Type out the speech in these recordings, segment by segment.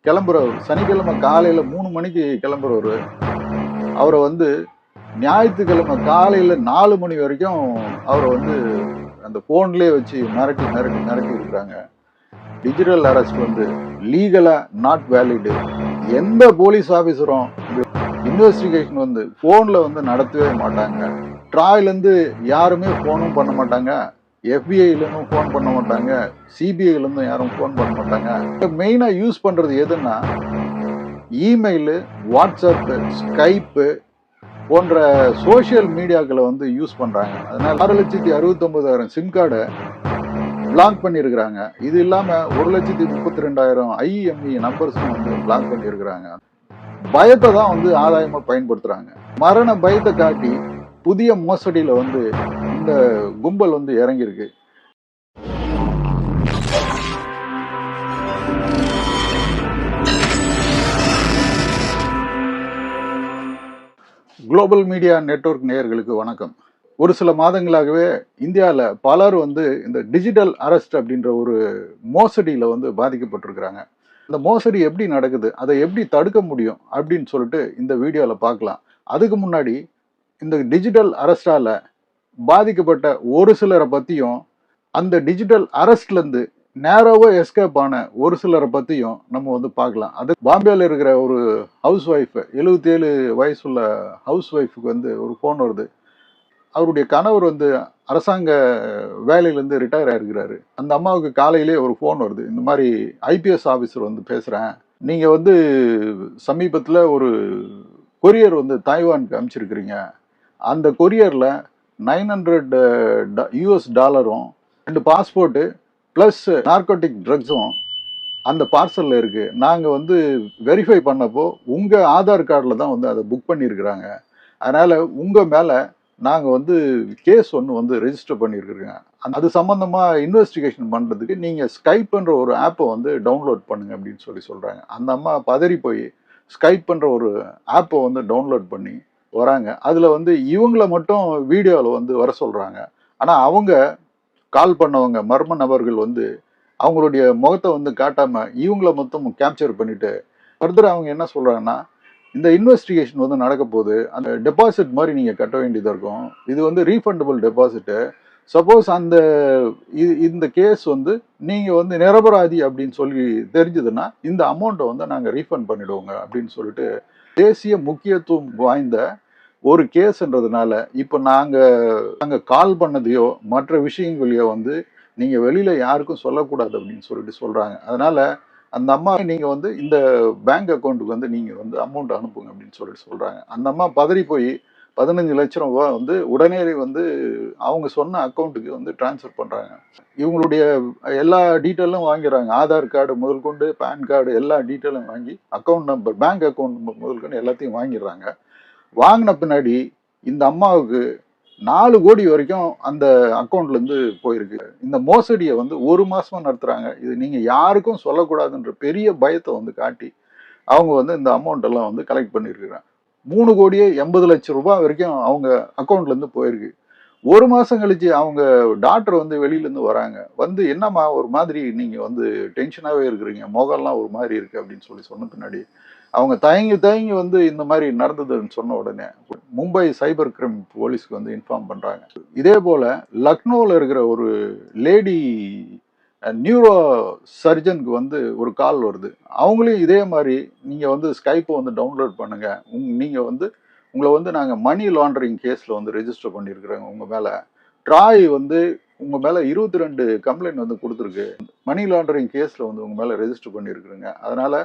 கிளம்புறவர், சனிக்கிழமை காலையில 3 மணிக்கு கிளம்புறவர், அவரை வந்து ஞாயிற்றுக்கிழமை காலையில 4 மணி வரைக்கும் அவரை வந்து அந்த போன்லயே வச்சு மிரட்டி மிரட்டி மிரட்டி இருக்கிறாங்க. டிஜிட்டல் அரெஸ்ட் வந்து லீகலா நாட் வேலிடு. எந்த போலீஸ் ஆபீசரும் இன்வெஸ்டிகேஷன் வந்து போன்ல வந்து நடத்தவே மாட்டாங்க. ட்ராயில இருந்து யாருமே போனும் பண்ண மாட்டாங்க, எஃபிஐல இருந்தும் போன் பண்ண மாட்டாங்க, சிபிஐல இருந்தும் யாரும் போன் பண்ண மாட்டாங்க. மெயினா யூஸ் பண்றது எதுன்னா இமெயில், வாட்ஸ்அப், ஸ்கைப்பு போன்ற சோசியல் மீடியாக்களை வந்து யூஸ் பண்றாங்க. அதனால 6,69,000 சிம் கார்டை பிளாக் பண்ணியிருக்கிறாங்க. இது இல்லாம 1,32,000 ஐஎம்இ நம்பர்ஸும் வந்து பிளாக் பண்ணியிருக்கிறாங்க. பயத்தை தான் வந்து ஆதாயமா பயன்படுத்துறாங்க. மரண பயத்தை காட்டி புதிய மோசடியில வந்து இந்த கும்பல் வந்து இறங்கியிருக்கு. குளோபல் மீடியா நெட்வொர்க் நேயர்களுக்கு வணக்கம். ஒரு சில மாதங்களாகவே இந்தியாவில் பலர் வந்து இந்த டிஜிட்டல் அரெஸ்ட் அப்படின்ற ஒரு மோசடியில் வந்து பாதிக்கப்பட்டிருக்கிறாங்க. இந்த மோசடி எப்படி நடக்குது, அதை எப்படி தடுக்க முடியும் அப்படின்னு சொல்லிட்டு இந்த வீடியோவில் பார்க்கலாம். அதுக்கு முன்னாடி இந்த டிஜிட்டல் அரெஸ்டால பாதிக்கப்பட்ட ஒரு சிலரை பற்றியும், அந்த டிஜிட்டல் அரெஸ்ட்லேருந்து நேரோவா எஸ்கேப் ஆன ஒரு சிலரை பற்றியும் நம்ம வந்து பார்க்கலாம். அது பாம்பேல இருக்கிற ஒரு ஹவுஸ் ஒய்ஃப், 77 வயசுள்ள ஹவுஸ் ஒய்ஃபுக்கு வந்து ஒரு ஃபோன் வருது. அவருடைய கணவர் வந்து அரசாங்க வேலையிலேருந்து ரிட்டையர் ஆகிருக்கிறாரு. அந்த அம்மாவுக்கு காலையிலே ஒரு ஃபோன் வருது. இந்த மாதிரி ஐபிஎஸ் ஆஃபீஸர் வந்து பேசுகிறேன், நீங்கள் வந்து சமீபத்தில் ஒரு கொரியர் வந்து தாய்வானுக்கு அனுப்பிச்சிருக்கிறீங்க. அந்த கொரியரில் $900 US டாலரும் 2 பாஸ்போர்ட்டு ப்ளஸ் நார்கோட்டிக் ட்ரக்ஸும் அந்த பார்சலில் இருக்குது. நாங்கள் வந்து வெரிஃபை பண்ணப்போ உங்கள் ஆதார் கார்டில் தான் வந்து அதை புக் பண்ணியிருக்கிறாங்க. அதனால் உங்கள் மேலே நாங்கள் வந்து கேஸ் ஒன்று வந்து ரெஜிஸ்டர் பண்ணியிருக்கிறோங்க. அது சம்மந்தமாக இன்வெஸ்டிகேஷன் பண்ணுறதுக்கு நீங்கள் ஸ்கைப்ன்ற ஒரு ஆப்பை வந்து டவுன்லோட் பண்ணுங்க அப்படின்னு சொல்கிறாங்க. அந்த அம்மா பதறி போய் ஸ்கைப்ன்ற ஒரு ஆப்பை வந்து டவுன்லோட் பண்ணி வராங்க. அதில் வந்து இவங்கள மட்டும் வீடியோவில் வந்து வர சொல்கிறாங்க. ஆனால் அவங்க கால் பண்ணவங்க மர்ம நபர்கள் வந்து அவங்களுடைய முகத்தை வந்து காட்டாம இவங்கள மொத்தம் கேப்சர் பண்ணிட்டு ஃபர்தர் அவங்க என்ன சொல்றாங்கன்னா, இந்த இன்வெஸ்டிகேஷன் வந்து நடக்க போது அந்த டெபாசிட் மாதிரி நீங்க கட்ட வேண்டியதா இருக்கும். இது வந்து ரீஃபண்டபிள் டெபாசிட்டு. சப்போஸ் அந்த இந்த கேஸ் வந்து நீங்க வந்து நிரபராதி அப்படின்னு சொல்லி தெரிஞ்சதுன்னா இந்த அமௌண்ட்டை வந்து நாங்கள் ரீஃபண்ட் பண்ணிடுவோங்க அப்படின்னு சொல்லிட்டு தேசிய முக்கியத்துவம் வாய்ந்த ஒரு கேஸ்ன்றதுனால இப்போ நாங்கள் கால் பண்ணதையோ மற்ற விஷயங்களையோ வந்து நீங்கள் வெளியில் யாருக்கும் சொல்லக்கூடாது அப்படின்னு சொல்கிறாங்க. அதனால் அந்த அம்மா நீங்கள் வந்து இந்த பேங்க் அக்கௌண்ட்டுக்கு வந்து நீங்கள் வந்து அமௌண்ட் அனுப்புங்க அப்படின்னு சொல்கிறாங்க. அந்த அம்மா பதறி போய் 15 லட்சம் ரூபா வந்து உடனே வந்து அவங்க சொன்ன அக்கௌண்ட்டுக்கு வந்து ட்ரான்ஸ்ஃபர் பண்ணுறாங்க. இவங்களுடைய எல்லா டீட்டெயிலும் வாங்கிறாங்க. ஆதார் கார்டு முதல் கொண்டு, பேன் கார்டு எல்லா டீட்டெயிலும் வாங்கி, அக்கௌண்ட் நம்பர், பேங்க் அக்கௌண்ட் முதல் கொண்டு எல்லாத்தையும் வாங்கிடுறாங்க. வாங்கின பின்னாடி இந்த அம்மாவுக்கு 4 கோடி வரைக்கும் அந்த அக்கௌண்ட்லேருந்து போயிருக்கு. இந்த மோசடியை வந்து 1 மாசமா நடத்துகிறாங்க. இது நீங்கள் யாருக்கும் சொல்லக்கூடாதுன்ற பெரிய பயத்தை வந்து காட்டி அவங்க வந்து இந்த அமௌண்ட் எல்லாம் வந்து கலெக்ட் பண்ணியிருக்கிறாங்க. 3,80,00,000 ரூபாய் வரைக்கும் அவங்க அக்கௌண்ட்லேருந்து போயிருக்கு. 1 மாதம் கழிச்சு அவங்க டாக்டர் வந்து வெளியிலேருந்து வராங்க. வந்து என்னம்மா ஒரு மாதிரி நீங்கள் வந்து டென்ஷனாகவே இருக்கிறீங்க, முகம்லாம் ஒரு மாதிரி இருக்குது அப்படின்னு சொன்ன பின்னாடி அவங்க தயங்கி வந்து இந்த மாதிரி நடந்ததுன்னு சொன்ன உடனே மும்பை சைபர் கிரைம் போலீஸ்க்கு வந்து இன்ஃபார்ம் பண்ணுறாங்க. இதே போல் லக்னோவில் இருக்கிற ஒரு லேடி நியூரோ சர்ஜனுக்கு வந்து ஒரு கால் வருது. அவங்களையும் இதே மாதிரி நீங்கள் வந்து ஸ்கைப்பை வந்து டவுன்லோட் பண்ணுங்கள், நீங்கள் வந்து உங்களை வந்து நாங்கள் மணி லாண்டரிங் கேஸில் வந்து ரெஜிஸ்டர் பண்ணியிருக்கிறோங்க. உங்கள் மேலே ட்ராய் வந்து உங்கள் மேலே 22 கம்ப்ளைண்ட் வந்து கொடுத்துருக்கு. மணி லாண்டரிங் கேஸில் வந்து உங்கள் மேலே ரெஜிஸ்டர் பண்ணியிருக்கிறோங்க. அதனால்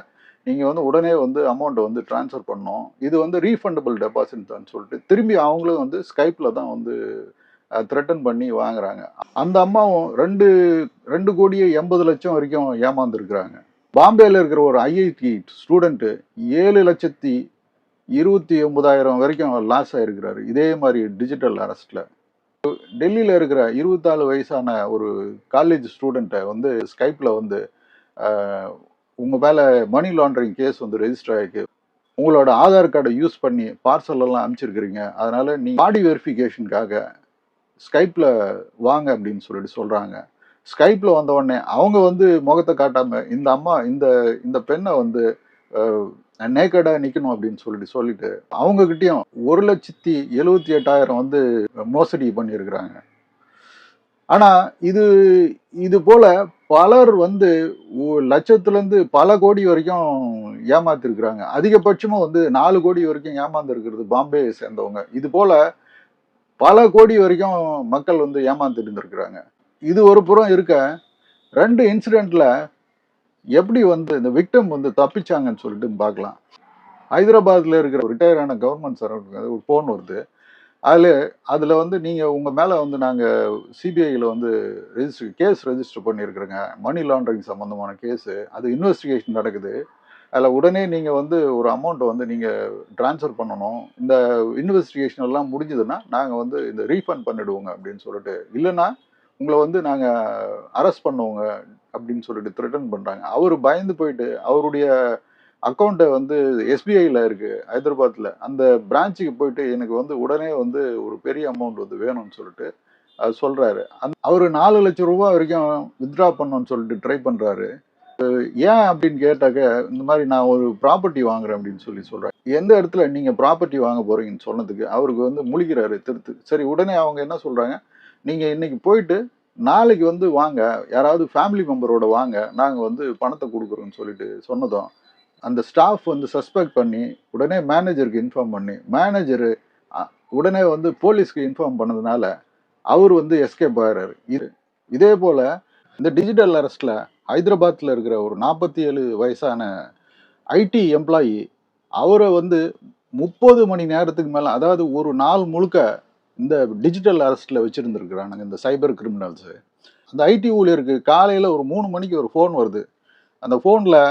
நீங்கள் வந்து உடனே வந்து அமௌண்ட்டை வந்து ட்ரான்ஸ்ஃபர் பண்ணோம். இது வந்து ரீஃபண்டபிள் டெபாசிட் தான் சொல்லிட்டு திரும்பி அவங்களும் வந்து ஸ்கைப்பில் தான் வந்து த்ரெட்டன் பண்ணி வாங்குறாங்க. அந்த அம்மாவும் 2 கோடியே 80 லட்சம் வரைக்கும் ஏமாந்துருக்குறாங்க. பாம்பேயில் இருக்கிற ஒரு ஐஐடி ஸ்டூடெண்ட்டு 7,29,000 வரைக்கும் லாஸ் ஆகிருக்கிறாரு இதே மாதிரி டிஜிட்டல் அரெஸ்ட்டில். டெல்லியில் இருக்கிற 24 வயசான ஒரு காலேஜ் ஸ்டூடெண்ட்டை வந்து ஸ்கைப்பில் வந்து உங்கள் மேலே மணி லாண்டரிங் கேஸ் வந்து ரெஜிஸ்டர் ஆகிருக்கு, உங்களோட ஆதார் கார்டை யூஸ் பண்ணி பார்சல் எல்லாம் அனுப்பிச்சிருக்கிறீங்க, அதனால் நீங்கள் பாடி வெரிஃபிகேஷனுக்காக ஸ்கைப்பில் வாங்க அப்படின்னு சொல்லிட்டு சொல்கிறாங்க. ஸ்கைப்பில் வந்த உடனே அவங்க வந்து முகத்தை காட்டாம இந்த அம்மா இந்த இந்த பெண்ணை வந்து நேக்கடாக நிற்கணும் அப்படின்னு சொல்லிட்டு அவங்கக்கிட்டையும் 1,78,000 வந்து மோசடி பண்ணியிருக்கிறாங்க. ஆனால் இது போல பலர் வந்து லட்சத்துலேருந்து பல கோடி வரைக்கும் ஏமாத்திருக்கிறாங்க. அதிகபட்சமாக வந்து 4 கோடி வரைக்கும் ஏமாந்துருக்கிறது பாம்பே சேர்ந்தவங்க. இது போல பல கோடி வரைக்கும் மக்கள் வந்து ஏமாந்துட்டு இருந்திருக்கிறாங்க. இது ஒரு புறம் இருக்க 2 இன்சிடென்ட்ல எப்படி வந்து இந்த விக்டம் வந்து தப்பிச்சாங்கன்னு சொல்லிட்டு பார்க்கலாம். ஹைதராபாத்ல இருக்கிற ரிட்டையர் ஆன கவர்மெண்ட் சர்வெண்ட் ஒரு ஃபோன் வருது. அதில் வந்து நீங்கள் உங்கள் மேலே வந்து நாங்கள் சிபிஐயில் வந்து கேஸ் ரெஜிஸ்டர் பண்ணியிருக்கிறோங்க, மணி லாண்டரிங் சம்மந்தமான கேஸு, அது இன்வெஸ்டிகேஷன் நடக்குது. அதில் உடனே நீங்கள் வந்து ஒரு அமௌண்ட்டை வந்து நீங்கள் ட்ரான்ஸ்ஃபர் பண்ணணும். இந்த இன்வெஸ்டிகேஷன் எல்லாம் முடிஞ்சதுன்னா நாங்கள் வந்து இந்த ரீஃபண்ட் பண்ணிடுவோங்க அப்படின்னு சொல்லிட்டு, இல்லைன்னா உங்களை வந்து நாங்கள் அரெஸ்ட் பண்ணுவோங்க அப்படின்னு சொல்லிட்டு த்ரெட்டன் பண்ணுறாங்க. அவர் பயந்து போயிட்டு அவருடைய அக்கௌண்ட்டை வந்து எஸ்பிஐயில் இருக்குது ஹைதராபாத்தில், அந்த பிரான்ச்சுக்கு போயிட்டு எனக்கு வந்து உடனே வந்து ஒரு பெரிய அமௌண்ட் வந்து வேணும்னு சொல்லிட்டு சொல்கிறாரு. அவர் 4 லட்சம் ரூபா வரைக்கும் வித்ட்ரா பண்ணணும்னு சொல்லிட்டு ட்ரை பண்ணுறாரு. ஏன் அப்படின்னு கேட்டாக்க, இந்த மாதிரி நான் ஒரு ப்ராப்பர்ட்டி வாங்குறேன் அப்படின்னு சொல்கிறேன். எந்த இடத்துல நீங்கள் ப்ராப்பர்ட்டி வாங்க போகிறீங்கன்னு சொன்னதுக்கு அவருக்கு வந்து முழிக்கிறாரு திருத்து. சரி, உடனே அவங்க என்ன சொல்கிறாங்க, நீங்கள் இன்னைக்கு போயிட்டு நாளைக்கு வந்து வாங்க, யாராவது ஃபேமிலி மெம்பரோட வாங்க, நாங்கள் வந்து பணத்தை கொடுக்குறோன்னு சொல்லிட்டு சொன்னதும் அந்த ஸ்டாஃப் வந்து சஸ்பெக்ட் பண்ணி உடனே மேனேஜருக்கு இன்ஃபார்ம் பண்ணி, மேனேஜரு உடனே வந்து போலீஸ்க்கு இன்ஃபார்ம் பண்ணதுனால அவர் வந்து எஸ்கேப் ஆகிறாரு. இதே போல் இந்த டிஜிட்டல் அரெஸ்ட்டில் ஹைதராபாத்தில் இருக்கிற ஒரு 47 வயசான ஐடி எம்ப்ளாயி, அவரை வந்து 30 மணி நேரத்துக்கு மேலே, அதாவது ஒரு நாள் முழுக்க இந்த டிஜிட்டல் அரெஸ்ட்டில் வச்சுருந்துருக்குறானுங்க இந்த சைபர் கிரிமினல்ஸு. அந்த ஐடி ஊழியருக்கு காலையில் ஒரு 3 மணிக்கு ஒரு ஃபோன் வருது. அந்த ஃபோனில்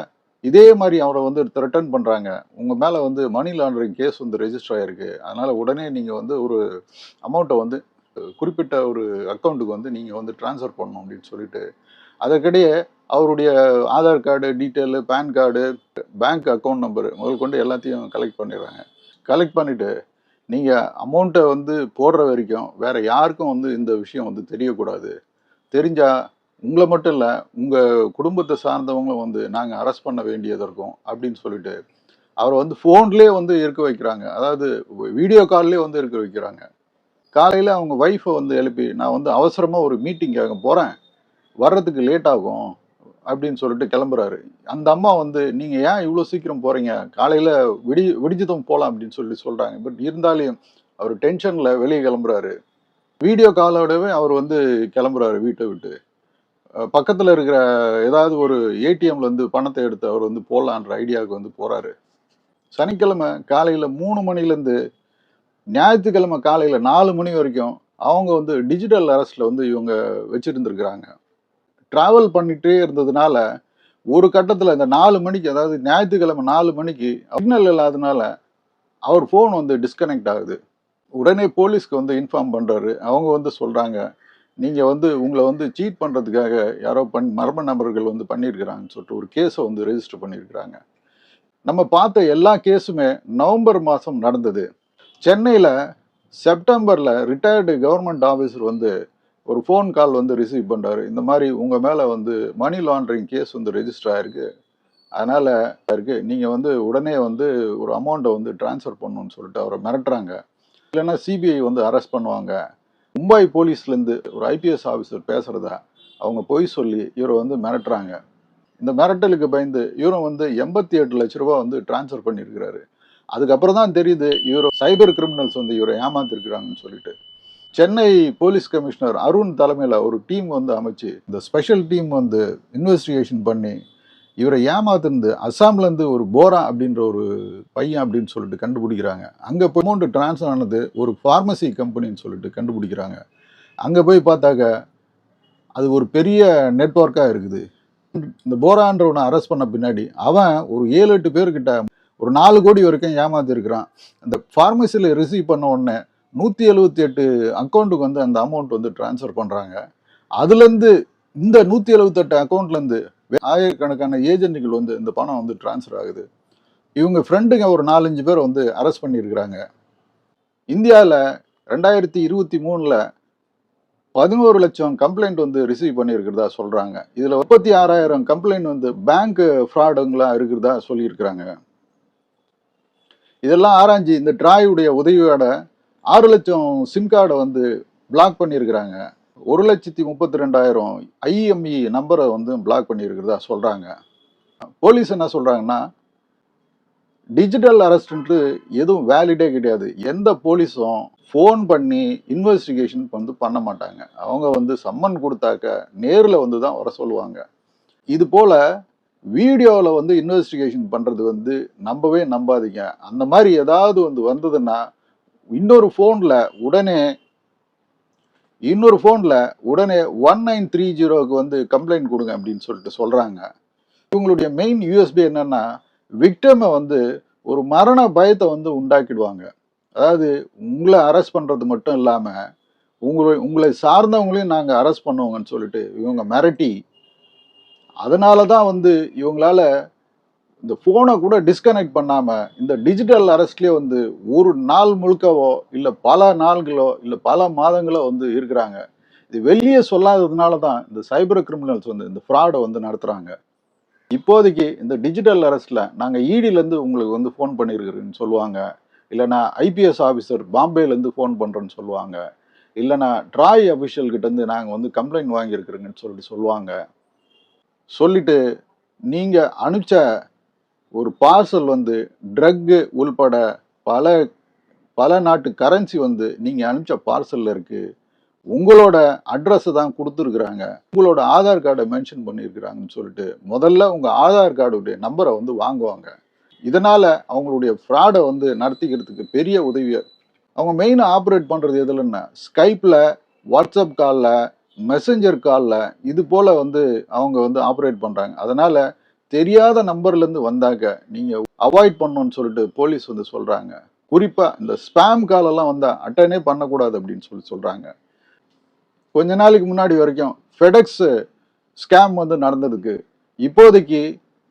இதே மாதிரி அவரை வந்து ரிட்டர்ன் பண்ணுறாங்க, உங்கள் மேலே வந்து மணி லாண்டரிங் கேஸ் வந்து ரெஜிஸ்டர் ஆகிருக்கு, அதனால் உடனே நீங்கள் வந்து ஒரு அமௌண்ட்டை வந்து குறிப்பிட்ட ஒரு அக்கௌண்ட்டுக்கு வந்து நீங்கள் வந்து ட்ரான்ஸ்ஃபர் பண்ணணும் அப்படின்னு சொல்லிட்டு, அதற்கிடையே அவருடைய Aadhaar card detail, PAN card, bank account number முதல் கொண்டு எல்லாத்தையும் கலெக்ட் பண்ணிடுறாங்க. கலெக்ட் பண்ணிவிட்டு நீங்கள் அமௌண்ட்டை வந்து போடுற வரைக்கும் வேறு யாருக்கும் வந்து இந்த விஷயம் வந்து தெரியக்கூடாது, தெரிஞ்சால் உங்களை மட்டும் இல்லை உங்கள் குடும்பத்தை சார்ந்தவங்களும் வந்து நாங்கள் அரெஸ்ட் பண்ண வேண்டியது இருக்கும் அப்படின்னு சொல்லிட்டு அவரை வந்து ஃபோன்லேயே வந்து இருக்க வைக்கிறாங்க. அதாவது வீடியோ கால்லேயே வந்து இருக்க வைக்கிறாங்க. காலையில் அவங்க ஒய்ஃபை வந்து எழுப்பி, நான் வந்து அவசரமாக ஒரு மீட்டிங்காக போகிறேன், வர்றதுக்கு லேட் ஆகும் அப்படின்னு சொல்லிட்டு கிளம்புறாரு. அந்த அம்மா வந்து நீங்கள் ஏன் இவ்வளோ சீக்கிரம் போகிறீங்க, காலையில் விடிஞ்சதும் போகலாம் அப்படின்னு சொல்கிறாங்க. பட் இருந்தாலும் அவர் டென்ஷனில் வெளியே கிளம்புறாரு. வீடியோ காலோடவே அவர் வந்து கிளம்புறாரு வீட்டை விட்டு. பக்கத்தில் இருக்கிற ஏதாவது ஒரு ஏடிஎம்ல இருந்து பணத்தை எடுத்து அவர் வந்து போடலான்ற ஐடியாவுக்கு வந்து போகிறாரு. சனிக்கிழமை காலையில் 3 மணிலேருந்து ஞாயிற்றுக்கிழமை காலையில் 4 மணி வரைக்கும் அவங்க வந்து டிஜிட்டல் அரெஸ்ட்டில் வந்து இவங்க வச்சுருந்துருக்குறாங்க. ட்ராவல் பண்ணிகிட்டே இருந்ததுனால ஒரு கட்டத்தில் இந்த 4 மணிக்கு, அதாவது ஞாயிற்றுக்கிழமை 4 மணிக்கு சிக்னல் இல்லாததுனால அவர் ஃபோன் வந்து டிஸ்கனெக்ட் ஆகுது. உடனே போலீஸ்க்கு வந்து இன்ஃபார்ம் பண்ணுறாரு. அவங்க வந்து சொல்கிறாங்க, நீங்கள் வந்து உங்களை வந்து சீட் பண்ணுறதுக்காக யாரோ மர்ம நபர்கள் வந்து பண்ணியிருக்கிறாங்கன்னு சொல்லிட்டு ஒரு கேஸை வந்து ரெஜிஸ்டர் பண்ணியிருக்கிறாங்க. நம்ம பார்த்த எல்லா கேஸுமே நவம்பர் மாதம் நடந்தது. சென்னையில் செப்டம்பரில் ரிட்டையர்டு கவர்மெண்ட் ஆஃபீஸர் வந்து ஒரு ஃபோன் கால் வந்து ரிசீவ் பண்ணுறாரு. இந்த மாதிரி உங்கள் மேலே வந்து மணி லாண்டரிங் கேஸ் வந்து ரெஜிஸ்டர் ஆகிருக்கு, அதனால் நீங்கள் வந்து உடனே வந்து ஒரு அமௌண்ட்டை வந்து ட்ரான்ஸ்ஃபர் பண்ணணும்னு சொல்லிட்டு அவரை மிரட்டுறாங்க. இல்லைன்னா சிபிஐ வந்து அரெஸ்ட் பண்ணுவாங்க. மும்பை போலீஸ்லேருந்து ஒரு ஐபிஎஸ் ஆஃபீஸர் பேசுகிறதா அவங்க பொய் சொல்லி இவரை வந்து மிரட்டுறாங்க. இந்த மிரட்டலுக்கு பயந்து இவரும் வந்து 88 லட்ச ரூபா வந்து ட்ரான்ஸ்ஃபர் பண்ணியிருக்கிறாரு. அதுக்கப்புறம் தான் தெரியுது இவர் சைபர் கிரிமினல்ஸ் வந்து இவரை ஏமாத்திருக்கிறாங்கன்னு சொல்லிட்டு. சென்னை போலீஸ் கமிஷனர் அருண் தலைமையில் ஒரு டீம் வந்து அமைச்சு இந்த ஸ்பெஷல் டீம் வந்து இன்வெஸ்டிகேஷன் பண்ணி இவரை ஏமாத்திருந்து அஸ்ஸாம்லேருந்து ஒரு போரா அப்படின்ற ஒரு பையன் அப்படின்னு சொல்லிட்டு கண்டுபிடிக்கிறாங்க. அங்கே போய் அமௌண்ட் ட்ரான்ஸ்ஃபர் ஆனது ஒரு ஃபார்மசி கம்பெனின்னு சொல்லிட்டு கண்டுபிடிக்கிறாங்க. அங்கே போய் பார்த்தாக்க அது ஒரு பெரிய நெட்வொர்க்காக இருக்குது. இந்த போரான்றவனை அரெஸ்ட் பண்ண பின்னாடி அவன் ஒரு 7-8 பேர்கிட்ட ஒரு 4 கோடி வரைக்கும் ஏமாத்திருக்கிறான். அந்த ஃபார்மசியில் ரிசீவ் பண்ண உடனே 178 அக்கௌண்ட்டுக்கு வந்து அந்த அமௌண்ட் வந்து ட்ரான்ஸ்ஃபர் பண்ணுறாங்க. அதுலேருந்து இந்த 178 அக்கௌண்ட்லேருந்து ஆயிரக்கணக்கான ஏஜென்ட்டுகள் வந்து இந்த பணம் வந்து ட்ரான்ஸ்ஃபர் ஆகுது. இவங்க ஃப்ரெண்டுங்க ஒரு 4-5 பேர் வந்து அரெஸ்ட் பண்ணியிருக்கிறாங்க. இந்தியாவில் 2023 11 லட்சம் கம்ப்ளைண்ட் வந்து ரிசீவ் பண்ணியிருக்கிறதா சொல்றாங்க. இதுல 36,000 கம்ப்ளைண்ட் வந்து பேங்க் ஃப்ராடுங்களா இருக்கிறதா சொல்லியிருக்கிறாங்க. இதெல்லாம் ஆராய்ஞ்சு இந்த ட்ராயுடைய உதவியோட 6 லட்சம் சிம் கார்டை வந்து பிளாக் பண்ணியிருக்கிறாங்க. 1,32,000 ஐஎம்இ நம்பரை வந்து பிளாக் பண்ணியிருக்கிறதா சொல்றாங்க. போலீஸ் என்ன சொல்றாங்கன்னா, டிஜிட்டல் அரெஸ்ட்ன்ட்டு எதுவும் வேலிடே கிடையாது. எந்த போலீஸும் ஃபோன் பண்ணி இன்வெஸ்டிகேஷன் வந்து பண்ண மாட்டாங்க. அவங்க வந்து சம்மன் கொடுத்தாக்க நேரில் வந்து தான் வர சொல்லுவாங்க. இது போல வீடியோவில் வந்து இன்வெஸ்டிகேஷன் பண்ணுறது வந்து நம்பவே நம்பாதீங்க. அந்த மாதிரி ஏதாவது வந்து வந்ததுன்னா இன்னொரு ஃபோனில் உடனே இன்னொரு ஃபோனில் உடனே 1930க்கு வந்து கம்ப்ளைண்ட் கொடுங்க அப்படின்னு சொல்லிட்டு சொல்கிறாங்க. இவங்களுடைய மெயின் யூஎஸ்பி என்னன்னா, விக்டமை வந்து ஒரு மரண பயத்தை வந்து உண்டாக்கிடுவாங்க. அதாவது உங்களை அரெஸ்ட் பண்ணுறது மட்டும் இல்லாமல் உங்களை சார்ந்தவங்களையும் நாங்கள் அரெஸ்ட் பண்ணுவோங்கன்னு சொல்லிட்டு இவங்க மிரட்டி, அதனால தான் வந்து இவங்களால இந்த ஃபோனை கூட டிஸ்கனெக்ட் பண்ணாமல் இந்த டிஜிட்டல் அரெஸ்ட்லேயே வந்து ஒரு நாள் முழுக்கவோ இல்லை பல நாள்களோ இல்லை பல மாதங்களோ வந்து இருக்கிறாங்க. இது வெளியே சொல்லாததுனால தான் இந்த சைபர் கிரிமினல்ஸ் வந்து இந்த ஃப்ராடை வந்து நடத்துகிறாங்க. இப்போதைக்கு இந்த டிஜிட்டல் அரெஸ்ட்டில் நாங்கள் இடியிலேருந்து உங்களுக்கு வந்து ஃபோன் பண்ணியிருக்கிறேன்னு சொல்லுவாங்க. இல்லைனா ஐபிஎஸ் ஆஃபீஸர் பாம்பேலேருந்து ஃபோன் பண்ணுறேன்னு சொல்லுவாங்க. இல்லைனா ட்ராய் அஃபிஷியல்கிட்டேருந்து நாங்கள் வந்து கம்ப்ளைண்ட் வாங்கியிருக்கிறேங்கன்னு சொல்லிட்டு சொல்லுவாங்க. சொல்லிட்டு நீங்கள் அனுப்பிச்ச ஒரு பார்சல் வந்து ட்ரக்கு உள்பட பல பல நாட்டு கரன்சி வந்து நீங்கள் அனுப்பிச்ச பார்சலில் இருக்குது. உங்களோட அட்ரஸை தான் கொடுத்துருக்குறாங்க, உங்களோட ஆதார் கார்டை மென்ஷன் பண்ணியிருக்கிறாங்கன்னு சொல்லிட்டு முதல்ல உங்கள் ஆதார் கார்டுடைய நம்பரை வந்து வாங்குவாங்க. இதனால் அவங்களுடைய ஃப்ராடை வந்து நடத்திக்கிறதுக்கு பெரிய உதவியாக அவங்க மெயினாக ஆப்ரேட் பண்ணுறது எதுலன்னா ஸ்கைப்பில், வாட்ஸ்அப் காலில், மெசஞ்சர் காலில் இது போல் வந்து அவங்க வந்து ஆப்ரேட் பண்ணுறாங்க. அதனால் தெரியாத நம்பர்லேருந்து வந்தாக்க நீங்கள் அவாய்ட் பண்ணணும்னு சொல்லிட்டு போலீஸ் வந்து சொல்கிறாங்க. குறிப்பாக இந்த ஸ்பேம் காலெல்லாம் வந்தால் அட்டனே பண்ணக்கூடாது அப்படின்னு சொல்லி சொல்கிறாங்க. கொஞ்ச நாளைக்கு முன்னாடி வரைக்கும் ஃபெடெக்ஸ் ஸ்கேம் வந்து நடந்ததுக்கு இப்போதைக்கு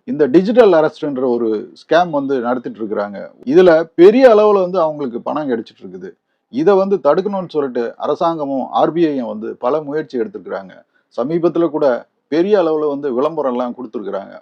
இந்த டிஜிட்டல் அரெஸ்ட்ன்ற ஒரு ஸ்கேம் வந்து நடத்திட்டு இருக்கிறாங்க. இதுல பெரிய அளவுல வந்து அவங்களுக்கு பணம் கிடைச்சிட்டு இருக்குது. இதை வந்து தடுக்கணும்னு சொல்லிட்டு அரசாங்கமும் ஆர்பிஐயும் வந்து பல முயற்சி எடுத்திருக்கிறாங்க. சமீபத்தில் கூட பெரிய அளவுல வந்து விளம்பரம் எல்லாம் கொடுத்துருக்குறாங்க.